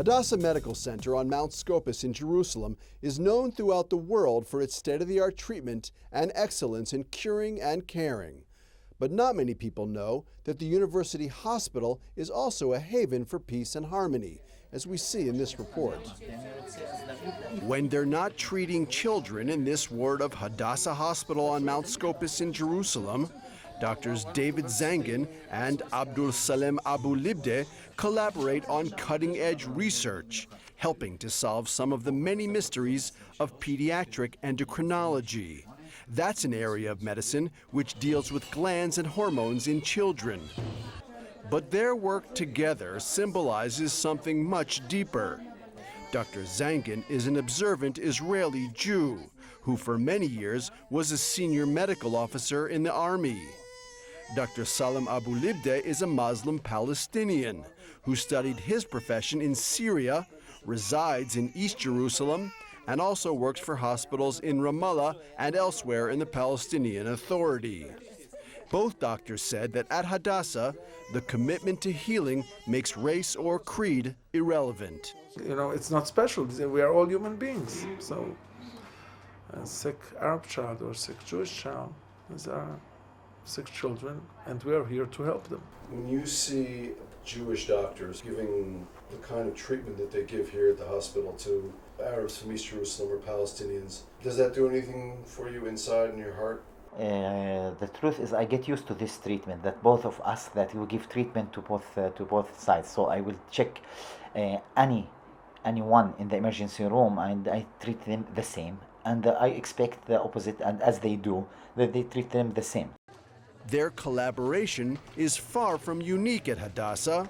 Hadassah Medical Center on Mount Scopus in Jerusalem is known throughout the world for its state-of-the-art treatment and excellence in curing and caring. But not many people know that the University Hospital is also a haven for peace and harmony, as we see in this report. When they're not treating children in this ward of Hadassah Hospital on Mount Scopus in Jerusalem, Doctors David Zangin and Abdul Salem Abu Libde collaborate on cutting-edge research, helping to solve some of the many mysteries of pediatric endocrinology. That's an area of medicine which deals with glands and hormones in children. But their work together symbolizes something much deeper. Dr. Zangin is an observant Israeli Jew who for many years was a senior medical officer in the army. Dr. Salem Abu Libde is a Muslim Palestinian who studied his profession in Syria, resides in East Jerusalem, and also works for hospitals in Ramallah and elsewhere in the Palestinian Authority. Both doctors said that at Hadassah, the commitment to healing makes race or creed irrelevant. You know, it's not special. We are all human beings. So a sick Arab child or sick Jewish child, these are sick children, and we are here to help them. When you see Jewish doctors giving the kind of treatment that they give here at the hospital to Arabs from East Jerusalem or Palestinians, does that do anything for you inside in your heart? The truth is, I get used to this treatment. That both of us, that we give treatment to both sides. So I will check anyone in the emergency room, and I treat them the same. And I expect the opposite, and as they do, that they treat them the same. Their collaboration is far from unique at Hadassah.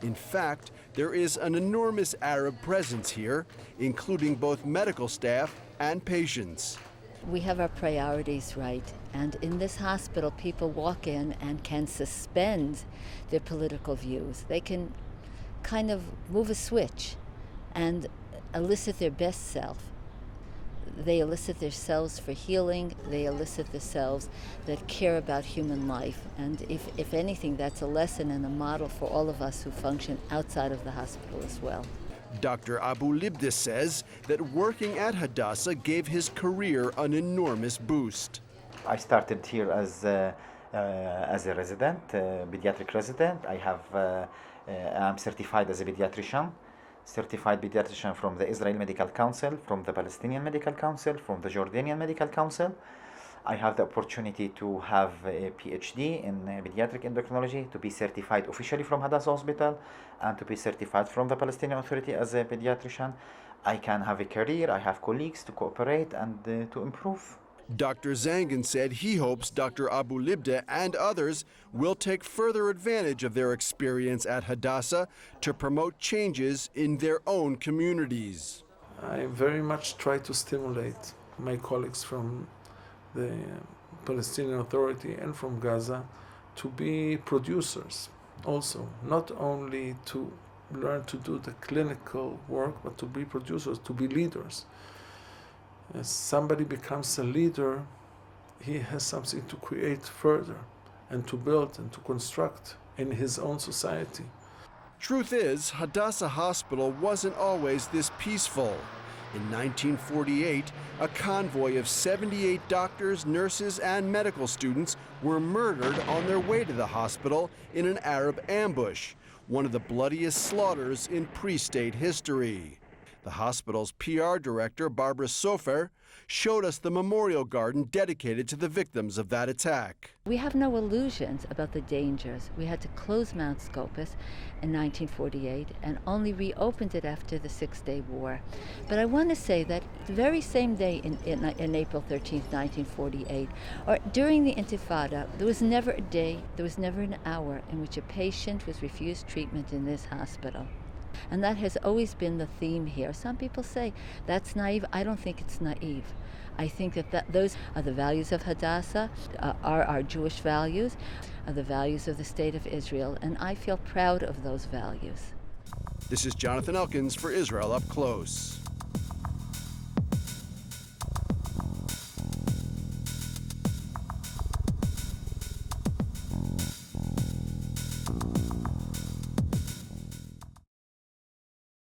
In fact, there is an enormous Arab presence here, including both medical staff and patients. We have our priorities right, and in this hospital people walk in and can suspend their political views. They can kind of move a switch and elicit their best self. They elicit themselves for healing, they elicit themselves that care about human life. And if anything, that's a lesson and a model for all of us who function outside of the hospital as well. Dr. Abu Libde says that working at Hadassah gave his career an enormous boost. I started here as a resident, pediatric resident. I'm certified as a pediatrician. Certified pediatrician from the Israel Medical Council, from the Palestinian Medical Council, from the Jordanian Medical Council. I have the opportunity to have a PhD in pediatric endocrinology, to be certified officially from Hadassah Hospital, and to be certified from the Palestinian Authority as a pediatrician. I can have a career, I have colleagues to cooperate and to improve. Dr. Zangin said he hopes Dr. Abu Libde and others will take further advantage of their experience at Hadassah to promote changes in their own communities. I very much try to stimulate my colleagues from the Palestinian Authority and from Gaza to be producers also, not only to learn to do the clinical work, but to be producers, to be leaders. As somebody becomes a leader, he has something to create further and to build and to construct in his own society. Truth is, Hadassah Hospital wasn't always this peaceful. In 1948, a convoy of 78 doctors, nurses, and medical students were murdered on their way to the hospital in an Arab ambush, one of the bloodiest slaughters in pre-state history. The hospital's PR director, Barbara Sofer, showed us the memorial garden dedicated to the victims of that attack. We have no illusions about the dangers. We had to close Mount Scopus in 1948 and only reopened it after the Six-Day War. But I want to say that the very same day in April 13th, 1948, or during the Intifada, there was never a day, there was never an hour in which a patient was refused treatment in this hospital. And that has always been the theme here. Some people say that's naive. I don't think it's naive. I think that those are the values of Hadassah, are our Jewish values, are the values of the State of Israel, and I feel proud of those values. This is Jonathan Elkins for Israel Up Close.